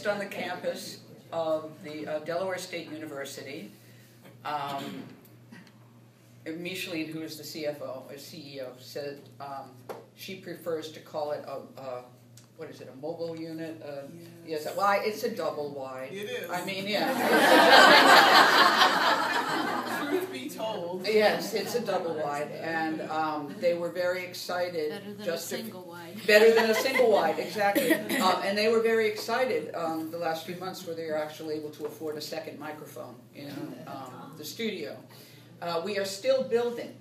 based on the campus of the Delaware State University. Micheline, who is the CFO, or CEO, said she prefers to call it what is it, a mobile unit? Yes, well, it's a double wide. It is. I mean, yeah. Truth be told. Yes, it's a double wide, and they were very excited. Better than a single wide. Better than a single wide, exactly. And they were very excited the last few months where they were actually able to afford a second microphone in the studio. We are still building,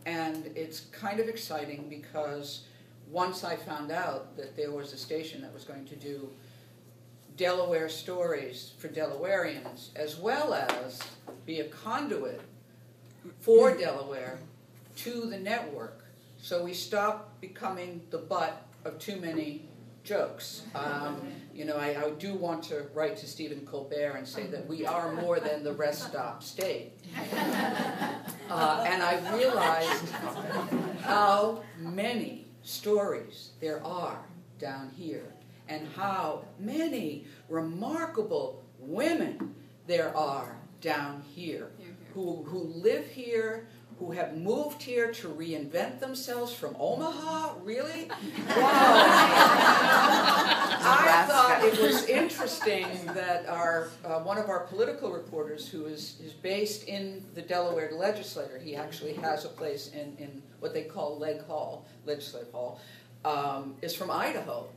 and it's kind of exciting because once I found out that there was a station that was going to do Delaware stories for Delawareans, as well as be a conduit for Delaware to the network, so we stopped becoming the butt of too many jokes. You know, I do want to write to Stephen Colbert and say that we are more than the rest stop state. And I realized how many stories there are down here, and how many remarkable women there are down here who live here, who have moved here to reinvent themselves from Omaha. Really? Wow. I thought it was interesting that one of our political reporters, who is based in the Delaware legislature, he actually has a place in what they call Legislative Hall, is from Idaho.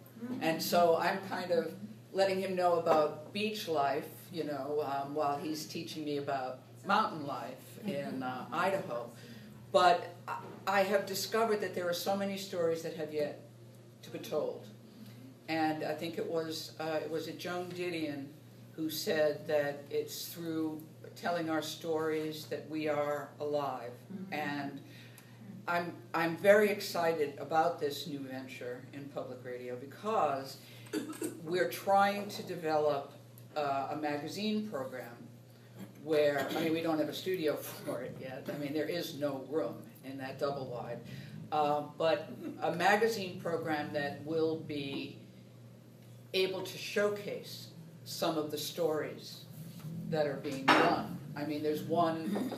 And so I'm kind of letting him know about beach life, you know, while he's teaching me about mountain life in Idaho. But I have discovered that there are so many stories that have yet to be told. And I think it was Joan Didion who said that it's through telling our stories that we are alive. And I'm very excited about this new venture in public radio because we're trying to develop a magazine program where, I mean, we don't have a studio for it yet. I mean, there is no room in that double wide. But a magazine program that will be able to showcase some of the stories that are being done. I mean, there's one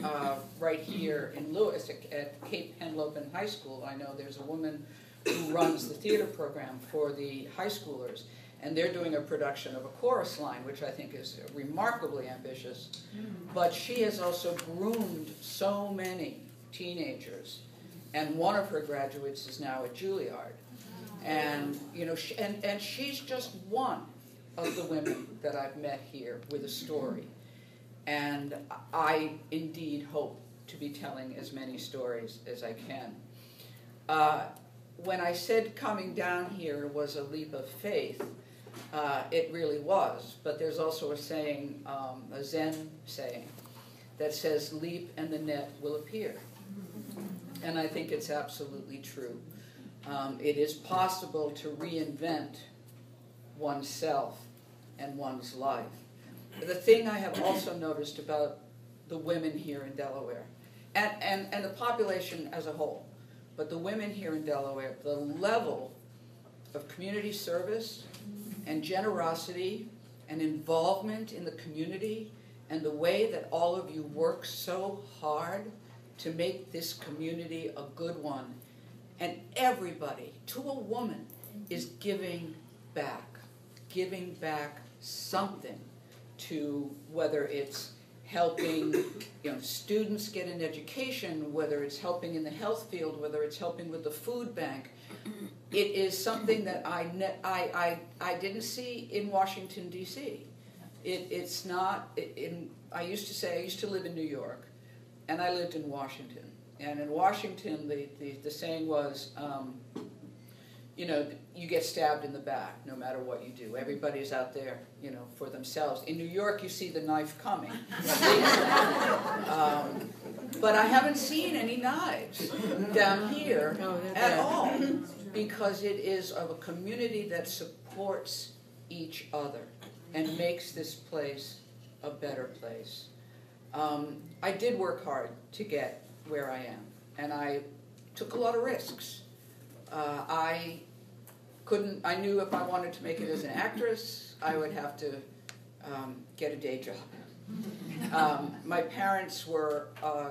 right here in Lewis at Cape Henlopen High School. I know there's a woman who runs the theater program for the high schoolers, and they're doing a production of a chorus line, which I think is remarkably ambitious. But she has also groomed so many teenagers, and one of her graduates is now at Juilliard. And you know, and she's just one of the women that I've met here with a story. And I indeed hope to be telling as many stories as I can. When I said coming down here was a leap of faith, it really was. But there's also a saying, a Zen saying, that says, leap and the net will appear. And I think it's absolutely true. It is possible to reinvent oneself and one's life. The thing I have also noticed about the women here in Delaware, and the population as a whole, but the women here in Delaware, the level of community service and generosity and involvement in the community, and the way that all of you work so hard to make this community a good one. And everybody, to a woman, is giving back something to, whether it's helping students get an education, whether it's helping in the health field, whether it's helping with the food bank. It is something that I didn't see in Washington, D.C. It's not, I used to live in New York, and I lived in Washington. And in Washington, the saying was, you get stabbed in the back no matter what you do. Everybody's out there, for themselves. In New York, you see the knife coming. But I haven't seen any knives down here at all, because it is of a community that supports each other and makes this place a better place. I did work hard to get where I am, and I took a lot of risks. I I knew if I wanted to make it as an actress, I would have to get a day job. My parents were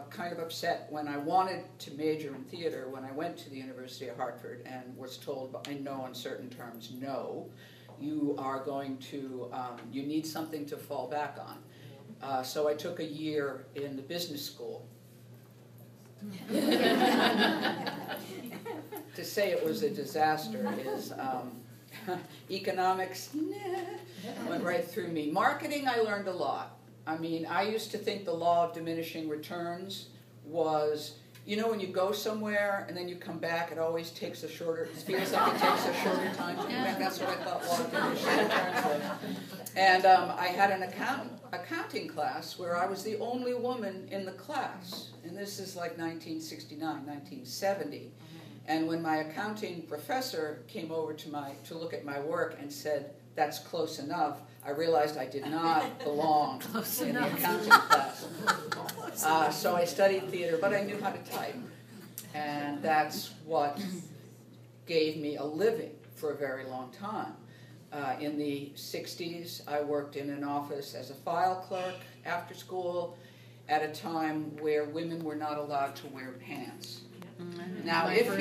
kind of upset when I wanted to major in theater when I went to the University of Hartford and was told in no uncertain terms, no, you are going to, you need something to fall back on. So I took a year in the business school. To say it was a disaster is economics, went right through me. Marketing, I learned a lot. I mean, I used to think the law of diminishing returns was, you know, when you go somewhere and then you come back, it always takes a shorter, it feels like it takes a shorter time to come back. That's what I thought law of diminishing returns was. And I had an accounting class where I was the only woman in the class. And this is like 1969, 1970. And when my accounting professor came over to look at my work and said, that's close enough, I realized I did not belong in the accounting class. So I studied theater, but I knew how to type. And that's what gave me a living for a very long time. In the 60s, I worked in an office as a file clerk after school at a time where women were not allowed to wear pants. Now, if you're